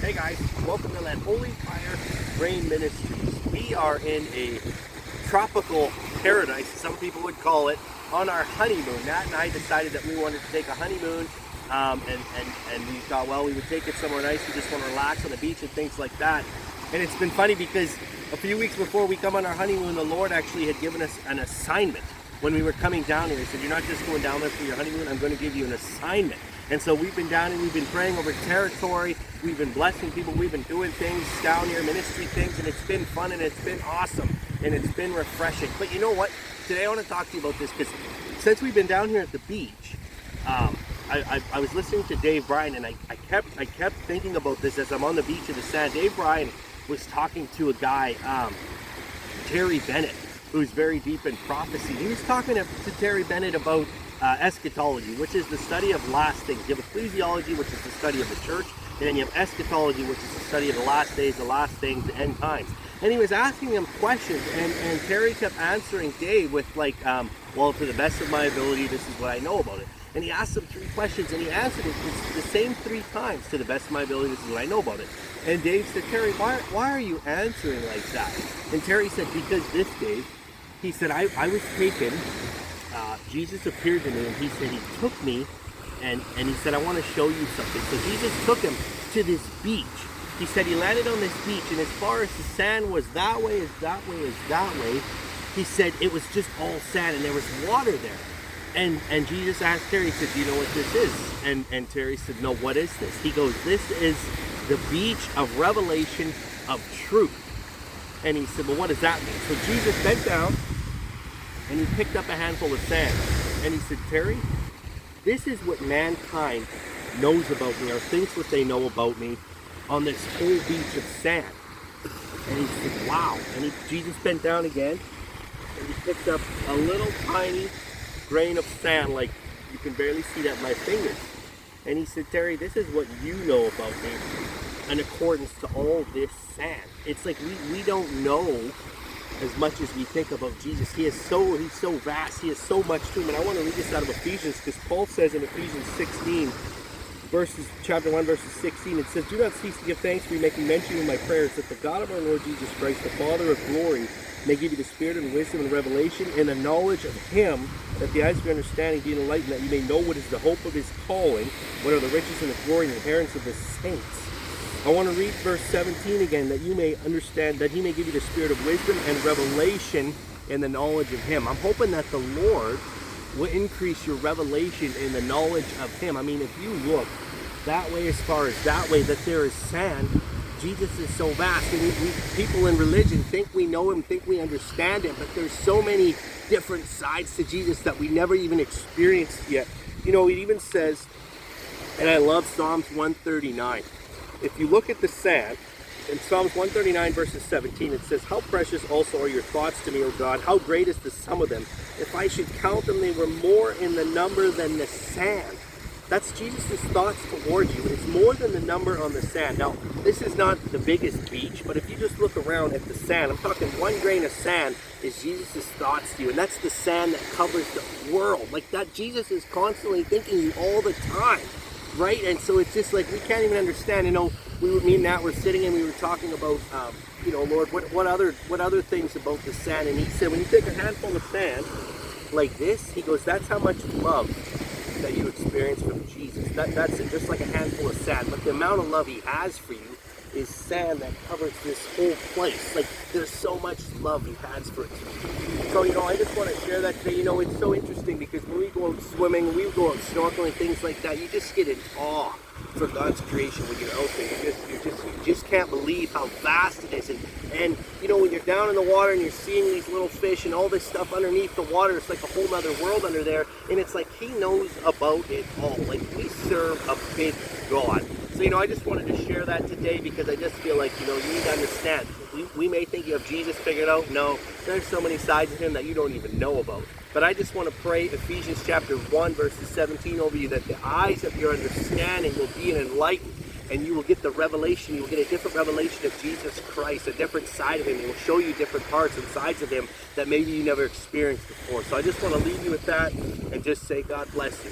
Hey guys, welcome to that Holy Fire Rain Ministries. We are in a tropical paradise, some people would call it, on our honeymoon. Nat and I decided that we wanted to take a honeymoon, and we thought, well, we would take it somewhere nice. We just want to relax on the beach and things like that. And it's been funny because a few weeks before we come on our honeymoon, the Lord actually had given us an assignment. When we were coming down here, He said, you're not just going down there for your honeymoon, I'm going to give you an assignment. And so we've been down and we've been praying over territory, we've been blessing people, we've been doing things down here, ministry things, and it's been fun and it's been awesome and it's been refreshing. But you know what? Today I want to talk to you about this because since we've been down here at the beach, I was listening to Dave Bryan, and I kept thinking about this as I'm on the beach of the sand. Dave Bryan was talking to a guy, Terry Bennet, who's very deep in prophecy. He was talking to Terry Bennet about eschatology, which is the study of last things. You have ecclesiology, which is the study of the church, and then you have eschatology, which is the study of the last days, the last things, the end times. And he was asking him questions, and Terry kept answering Dave with like, well, to the best of my ability, this is what I know about it. And he asked him 3 questions, and he answered it the same 3 times. To the best of my ability, this is what I know about it. And Dave said, Terry, why are you answering like that? And Terry said, because this, Dave, he said, I was taken, Jesus appeared to me, and he said he took me, and he said, I want to show you something. So Jesus took him to this beach. He said he landed on this beach, and as far as the sand was that way, as that way, as that way, he said it was just all sand, and there was water there. And Jesus asked Terry, he said, do you know what this is? And Terry said, no, what is this? He goes, this is the beach of revelation of truth. And he said, well, what does that mean? So Jesus bent down, and he picked up a handful of sand. And he said, Terry, this is what mankind knows about me, or thinks what they know about me, on this whole beach of sand. And he said, wow. And Jesus bent down again, and he picked up a little tiny grain of sand, like you can barely see that in my fingers. And he said, Terry, this is what you know about me in accordance to all this sand. It's like we don't know as much as we think about Jesus. He's so vast. He has so much to him. And I want to read this out of Ephesians, because Paul says in Ephesians 16, chapter 1, verses 16, it says, do not cease to give thanks for you, making mention in my prayers that the God of our Lord Jesus Christ, the Father of glory, may give you the spirit and wisdom and revelation and the knowledge of him, that the eyes of your understanding be enlightened, that you may know what is the hope of his calling, what are the riches and the glory and the inheritance of the saints. I want to read verse 17 again, that you may understand, that he may give you the spirit of wisdom and revelation and the knowledge of him. I'm hoping that the Lord will increase your revelation in the knowledge of him. I mean, if you look that way as far as that way, that there is sand, Jesus is so vast. And people in religion think we know him, think we understand him, but there's so many different sides to Jesus that we never even experienced yet. You know, it even says, and I love Psalms 139. If you look at the sand, in Psalms 139 verses 17, it says, how precious also are your thoughts to me, O God, how great is the sum of them. If I should count them, they were more in the number than the sand. That's Jesus' thoughts towards you. It's more than the number on the sand. Now, this is not the biggest beach, but if you just look around at the sand, I'm talking 1 grain of sand is Jesus' thoughts to you. And that's the sand that covers the world. Like that, Jesus is constantly thinking you all the time, right? And so it's just like we can't even understand. You know, me and Nat were sitting and we were talking about, you know, Lord, what other things about the sand? And he said, when you take a handful of sand like this, he goes, that's how much love that you experience from Jesus. That's it, just like a handful of sand. But the amount of love he has for you is sand that covers this whole place. Like, there's so much love he has for us. So, you know, I just want to share that today. You know, it's so interesting because when we go out swimming, we go out snorkeling, things like that, you just get in awe for God's creation when you're out there. You just can't believe how vast it is. And you know, when you're down in the water and you're seeing these little fish and all this stuff underneath the water, it's like a whole other world under there. And it's like he knows about it all. Like, we serve a big God. So, you know, I just wanted to share that today because I just feel like, you know, you need to understand. We may think you have Jesus figured out. No, there's so many sides of him that you don't even know about. But I just want to pray Ephesians chapter 1, verses 17 over you, that the eyes of your understanding will be enlightened, and you will get the revelation. You will get a different revelation of Jesus Christ, a different side of him. He will show you different parts and sides of him that maybe you never experienced before. So I just want to leave you with that and just say God bless you.